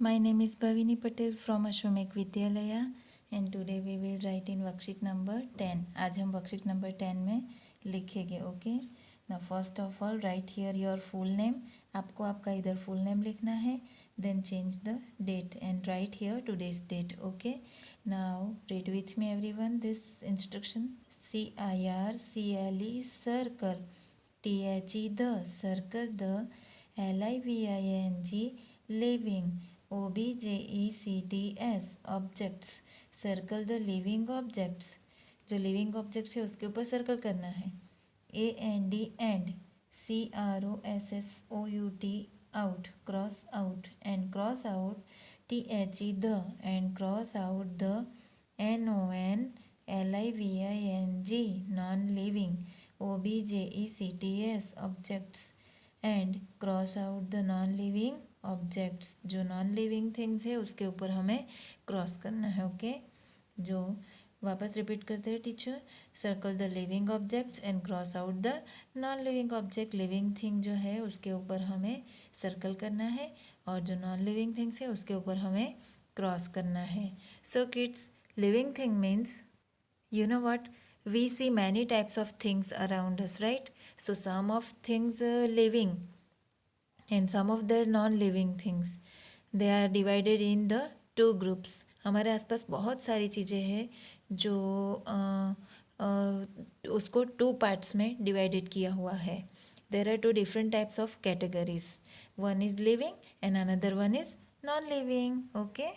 My name is Bhavini Patel from Ashwamek Vidyalaya and today we will write in worksheet number 10. आज हम worksheet number 10 में लिखेंगे. Okay. Now first of all write here your full name. आपको आपका इधर full name लिखना है. Then change the date and write here today's date. Okay. Now read with me everyone this instruction. CIRCLE circle. THE the circle the LIVING living. OBJECTS objects. Circle the living objects. जो living objects है उसके ऊपर circle करना है. AND and. CROSSOUT out. Cross out and cross out. THE the end cross out the. NON LIVING non living. OBJECTS objects and cross out the non living objects. जो non living things है उसके ऊपर हमें cross करना है. Okay. जो वापस repeat करते हैं teacher. Circle the living objects and cross out the non living object. Living thing जो है उसके ऊपर हमें सर्कल करना है और जो नॉन लिविंग थिंग्स है उसके ऊपर हमें क्रॉस करना है. So kids, living thing means you know what, we see many types of things around us, right? So some of things living and some of the non-living things, they are divided in the two groups. हमारे आसपास बहुत सारी चीज़ें हैं जो उसको two parts में divided किया हुआ है. There are two different types of categories. One is living and another one is non living. Okay.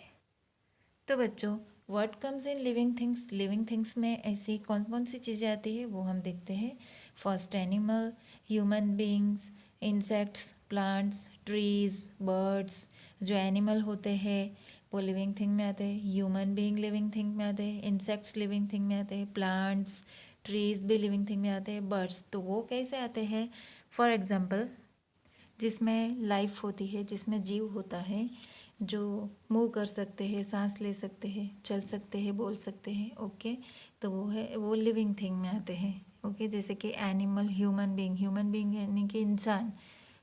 तो बच्चों, what comes in living things. Living things में ऐसी कौन कौन सी चीज़ें आती है वो हम देखते हैं. First animal, human beings, insects, plants, trees, birds. जो एनिमल होते हैं वो लिविंग थिंग में आते हैं. ह्यूमन बींग लिविंग थिंग में आते हैं. इंसेक्ट्स लिविंग थिंग में आते हैं. प्लांट्स, ट्रीज भी लिविंग थिंग में आते हैं. बर्ड्स तो वो कैसे आते हैं. फॉर एग्जाम्पल, जिसमें लाइफ होती है, जिसमें जीव होता है, जो मूव कर सकते हैं, सांस ले सकते हैं, चल सकते हैं, बोल सकते हैं. ओके. तो वो लिविंग थिंग में आते हैं. ओके. जैसे कि animal, human being. Human being यानी कि इंसान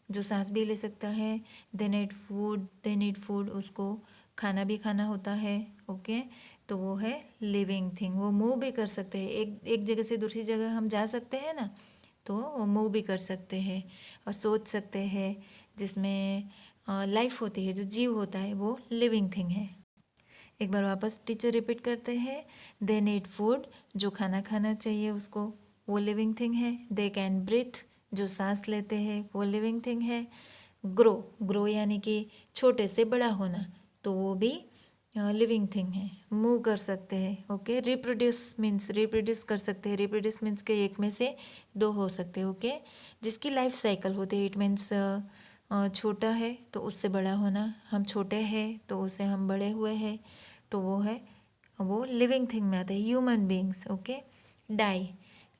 जो सांस भी ले सकता है. दे नीड फूड. उसको खाना भी खाना होता है. ओके. तो वो है लिविंग थिंग. वो मूव भी कर सकते हैं. एक जगह से दूसरी जगह हम जा सकते हैं ना, तो वो मूव भी कर सकते हैं और सोच सकते हैं. जिसमें लाइफ होती है, जो जीव होता है, वो लिविंग थिंग है. एक बार वापस टीचर रिपीट करते हैं. They need food. जो खाना खाना चाहिए उसको, वो लिविंग थिंग है. They can breathe. जो सांस लेते हैं वो लिविंग थिंग है. ग्रो यानी कि छोटे से बड़ा होना, तो वो भी लिविंग थिंग है. मूव कर सकते हैं. ओके. रिप्रोड्यूस मीन्स रिप्रोड्यूस कर सकते हैं. रिप्रोड्यूस मीन्स के एक में से दो हो सकते हैं. ओके. जिसकी लाइफ साइकिल होती है. इट मीन्स छोटा है तो उससे बड़ा होना. हम छोटे हैं तो उससे हम बड़े हुए हैं, तो वो लिविंग थिंग में आते हैं. Human beings. ओके. डाई.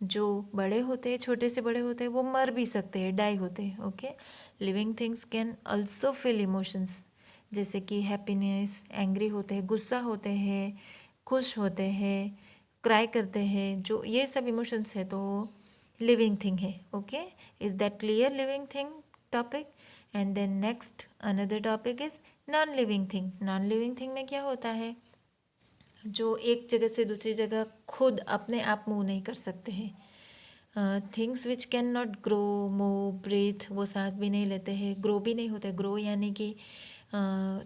जो बड़े होते हैं, छोटे से बड़े होते हैं, वो मर भी सकते हैं, डाई होते हैं. Okay. Living things can also feel emotions. जैसे कि हैप्पीनेस, एंग्री होते हैं, गुस्सा होते हैं, खुश होते हैं, क्राई करते हैं. जो ये सब इमोशंस है तो लिविंग थिंग है. Okay. Is that clear. Living thing topic. And then next another topic is non living thing. Non living thing में क्या होता है, जो एक जगह से दूसरी जगह खुद अपने आप मूव नहीं कर सकते हैं. Things which can not grow, move, breathe. वो सांस भी नहीं लेते हैं, ग्रो भी नहीं होते. ग्रो यानी कि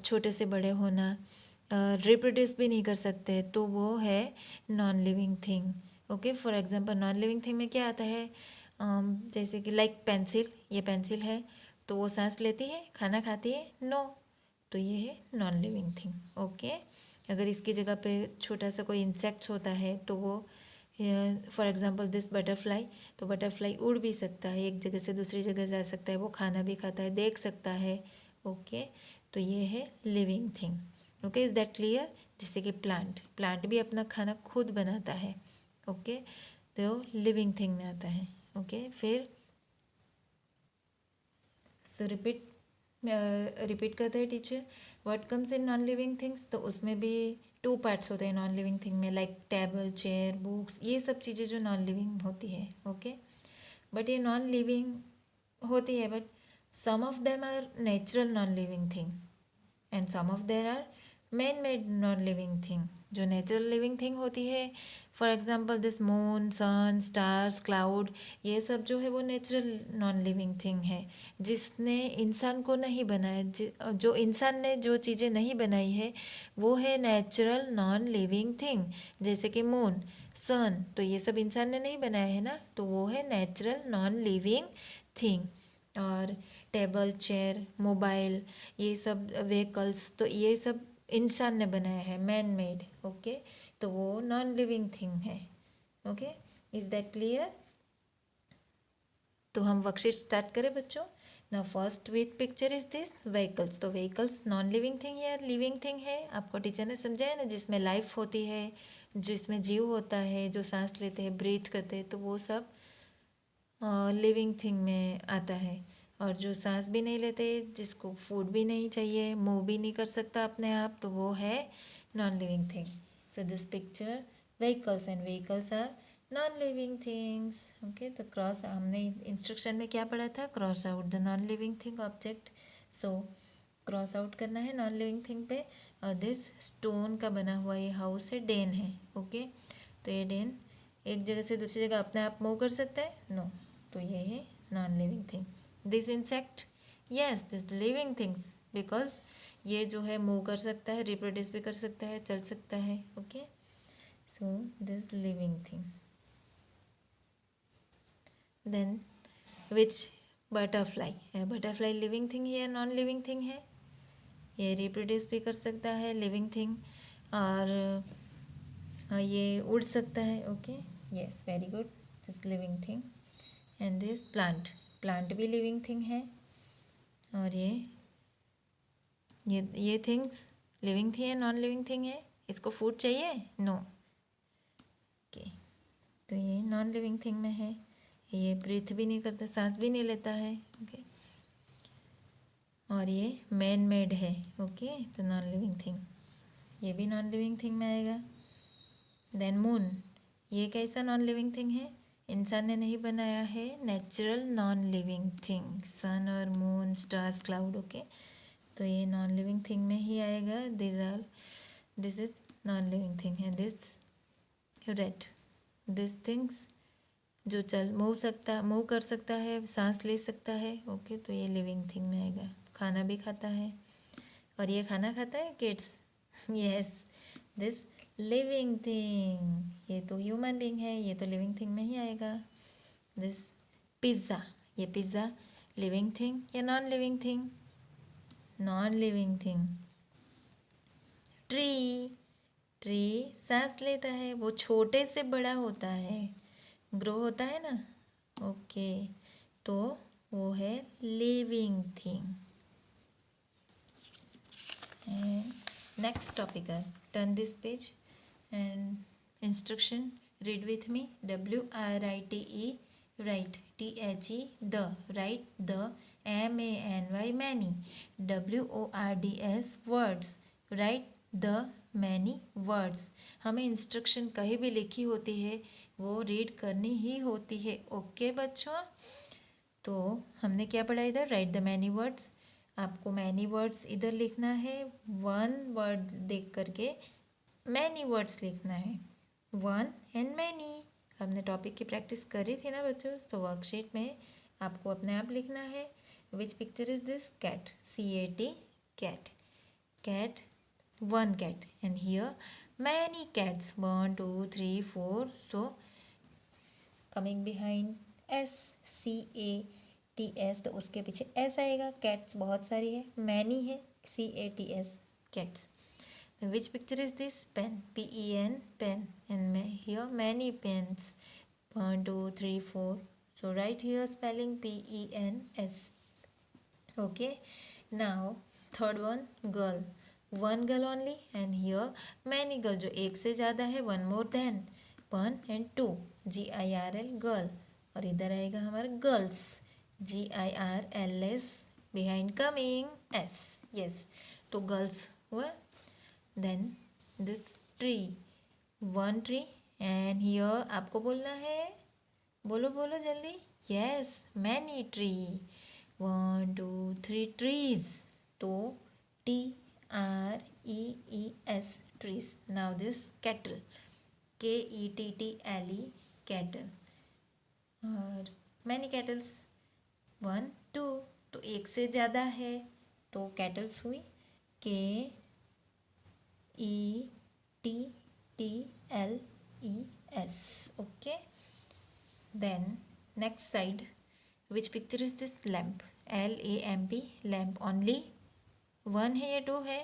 छोटे से बड़े होना. रिप्रोड्यूस भी नहीं कर सकते, तो वो है non living thing. Okay. For example, non living thing में क्या आता है, जैसे कि लाइक पेंसिल. ये पेंसिल है तो वो सांस लेती है, खाना खाती है, नो. तो ये है नॉन लिविंग थिंग. ओके. अगर इसकी जगह पे छोटा सा कोई इंसेक्ट्स होता है तो वो, फॉर एग्जांपल दिस बटरफ्लाई. तो बटरफ्लाई उड़ भी सकता है, एक जगह से दूसरी जगह जा सकता है, वो खाना भी खाता है, देख सकता है. ओके. तो ये है living thing. Okay. Is that clear. जैसे कि प्लांट भी अपना खाना खुद बनाता है. ओके. तो लिविंग थिंग में आता है. ओके. फिर सो रिपीट करते हैं teacher. What comes in non living things. तो उसमें भी टू पार्ट्स होते हैं नॉन लिविंग थिंग में, लाइक टेबल, चेयर, बुक्स. ये सब चीज़ें जो नॉन लिविंग होती है. ओके. बट ये नॉन लिविंग होती है, but some of them are natural non living thing. And some of their are man made non living thing, जो नेचुरल लिविंग थिंग होती है। For example this moon, sun, stars, cloud, ये सब जो है वो नेचुरल नॉन लिविंग थिंग है, जिसने इंसान को नहीं बनाया। जो इंसान ने जो चीज़ें नहीं बनाई है वो है नेचुरल नॉन लिविंग थिंग। जैसे कि मून, सन, तो ये सब इंसान ने नहीं बनाया है ना, तो वो है नेचुरल नॉन लिविंग थिंग। और टेबल, चेयर, मोबाइल, ये सब व्हीकल्स, तो ये सब इंसान ने बनाया है, मैन मेड। ओके, तो वो नॉन लिविंग थिंग है। Okay, is that clear? तो हम वर्कशीट स्टार्ट करें बच्चों। ना first with picture is this vehicles, तो व्हीकल्स नॉन लिविंग थिंग या लिविंग थिंग है, आपको टीचर ने समझाया ना, जिसमें लाइफ होती है, जिसमें जीव होता है, जो सांस लेते हैं, ब्रीथ करते हैं, तो वो सब लिविंग थिंग में आता है। और जो सांस भी नहीं लेते, जिसको फूड भी नहीं चाहिए, मूव भी नहीं कर सकता अपने आप, तो वो है non living thing. So this picture vehicles, and vehicles are non living things. Okay, तो क्रॉस, हमने इंस्ट्रक्शन में क्या पढ़ा था, cross out the non living thing object. So cross out करना है नॉन लिविंग थिंग पे। और दिस स्टोन का बना हुआ ये हाउस है, डेन है। ओके, तो ये डेन एक जगह से दूसरी जगह अपने आप मूव कर सकता है? नो, तो ये है non living thing. This insect, yes this living things, because ये जो है मूव कर सकता है, रिप्रोड्यूस भी कर सकता है, चल सकता है। Okay, so this living thing. Then which butterfly है, बटरफ्लाई लिविंग थिंग है या नॉन लिविंग थिंग है? ये रिप्रोड्यूस भी कर सकता है, लिविंग थिंग, और ये उड़ सकता है। Okay, yes, very good, this living thing. And this plant, plant भी लिविंग थिंग है। और ये थिंग्स लिविंग थिंग है, नॉन लिविंग थिंग है? इसको फूड चाहिए? नो। ओके, तो ये नॉन लिविंग थिंग में है। ये ब्रीथ भी नहीं करता, सांस भी नहीं लेता है। ओके, और ये मैन मेड है। ओके, तो नॉन लिविंग थिंग, ये भी नॉन लिविंग थिंग में आएगा। देन मून, ये कैसा नॉन लिविंग थिंग है? इंसान ने नहीं बनाया है, नेचुरल नॉन लिविंग थिंग। सन और मून, स्टार्स, क्लाउड। ओके, तो ये नॉन लिविंग थिंग में ही आएगा। This is non living thing है। दिस रेड, दिस थिंग्स जो मूव कर सकता है, सांस ले सकता है। ओके, तो ये लिविंग थिंग में आएगा। खाना भी खाता है, और ये खाना खाता है kids, yes, this living thing. ये तो ह्यूमन बीइंग है, ये तो लिविंग थिंग में ही आएगा। दिस पिज़्ज़ा, ये पिज़्ज़ा लिविंग थिंग या non living thing? Non living thing. Tree, tree सांस लेता है, वो छोटे से बड़ा होता है, ग्रो होता है ना। ओके, तो वो है लिविंग थिंग। नेक्स्ट टॉपिक है, turn this page and instruction read with me. WRITE, right, THE, the, right, the, MANY, many, WORDS, words, right the many words. हमें इंस्ट्रक्शन कहीं भी लिखी होती है वो रीड करनी ही होती है। ओके बच्चों, तो हमने क्या पढ़ा इधर, राइट द मैनी वर्ड्स। आपको मैनी वर्ड्स इधर लिखना है, वन वर्ड देख करके मैनी वर्ड्स लिखना है, वन एंड मैनी। हमने टॉपिक की प्रैक्टिस करी थी ना बच्चों, तो वर्कशीट में आपको अपने आप लिखना है। Which picture is this, cat, CAT, cat, cat, one cat, and here many cats, 1 2 3 4, so coming behind CATS, तो उसके पीछे S आएगा, cats बहुत सारी है, many है, CATS, cats. Then which picture is this, pen, PEN, pen, and here many pens, 1 2 3 4, so write here spelling PENS. Okay, now third one, girl, one girl only, and here many girl, जो एक से ज़्यादा है, one more than, 1 and 2, GIRL, girl, और इधर आएगा हमारा girls, GIRLS, behind coming S, yes, तो girls हुआ। then this tree, one tree, and here आपको बोलना है, बोलो बोलो जल्दी, yes, many tree, 1 2 3 trees, तो कैटल, KETTLE, कैटल। और मैनी कैटल्स, 1 2, तो एक से ज़्यादा है तो कैटल्स हुई KETTLES, okay. Then next side, which picture is this? Lamp, LAMP, lamp. Only 1 है या 2 है?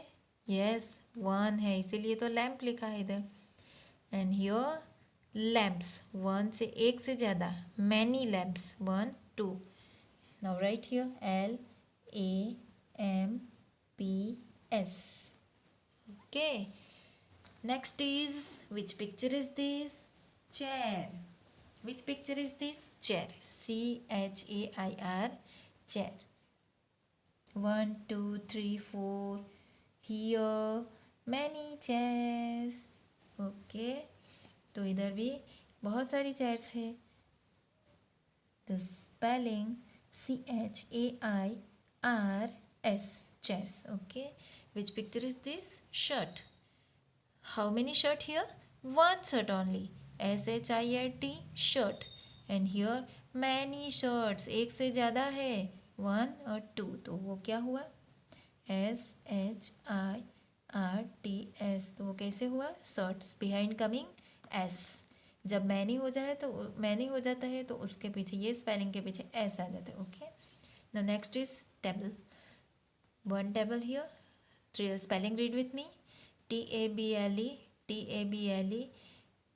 यस 1 है, इसीलिए तो लैम्प लिखा है इधर। एंड हियर लैम्प्स, 1 से एक से ज़्यादा, many lamps, 1 2। Now right here LAMPS, okay. Next is, which picture is this? Chair. Which picture is this? Chair, CHAIR, chair. 1 2 3 4, here many chairs, okay. तो इधर भी बहुत सारी चेयर्स है। The spelling CHAIRS, chairs, okay. Which picture is this? Shirt. How many shirt here? One shirt only, SHIRT, shirt. And here many shirts, एक से ज़्यादा है, 1 और 2, तो वो क्या हुआ? SHIRTS, तो वो कैसे हुआ? Shirts, behind coming S। जब मैनी हो जाए तो मैनी हो जाता है तो उसके पीछे ये स्पेलिंग के पीछे S आ जाता है, okay. The next is table, 1 table here, spelling read with me, TABLE,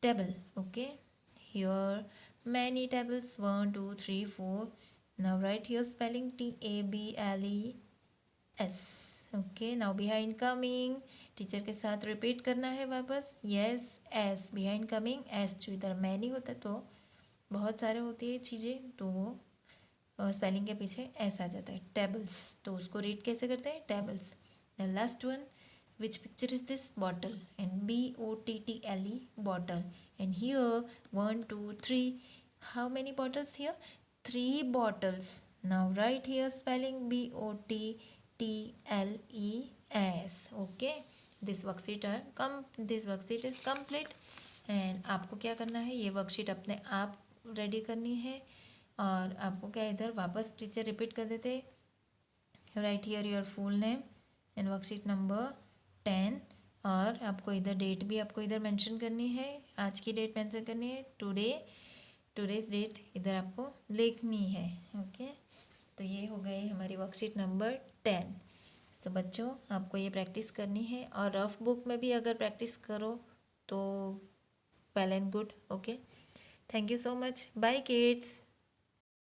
table, okay. Here many tables, 1 2 3 4। Now right here spelling TABLES, okay. Now behind coming, teacher के साथ रिपीट करना है वापस, yes S, behind coming S. जो इधर many होता है तो बहुत सारे होती है चीज़ें, तो वो स्पेलिंग के पीछे एस आ जाता है, टेबल्स। तो उसको रीड कैसे करते हैं? Tables. Last one, which picture is this? Bottle, and BOTTLE, bottle. And here 1 2 3, how many bottles here? 3 bottles. Now write here spelling BOTTLES, okay. This worksheet is complete. And आपको क्या करना है? ये वर्कशीट अपने आप रेडी करनी है, और आपको क्या इधर वापस टीचर रिपीट कर देते, right here your full name and worksheet number 10। और आपको इधर डेट भी आपको इधर मेंशन करनी है, आज की डेट मेंशन करनी है, टुडेज डेट इधर आपको लिखनी है, ओके। तो ये हो गई हमारी वर्कशीट नंबर 10। तो बच्चों आपको ये प्रैक्टिस करनी है, और रफ बुक में भी अगर प्रैक्टिस करो तो well and good, okay. Thank you so much, bye kids.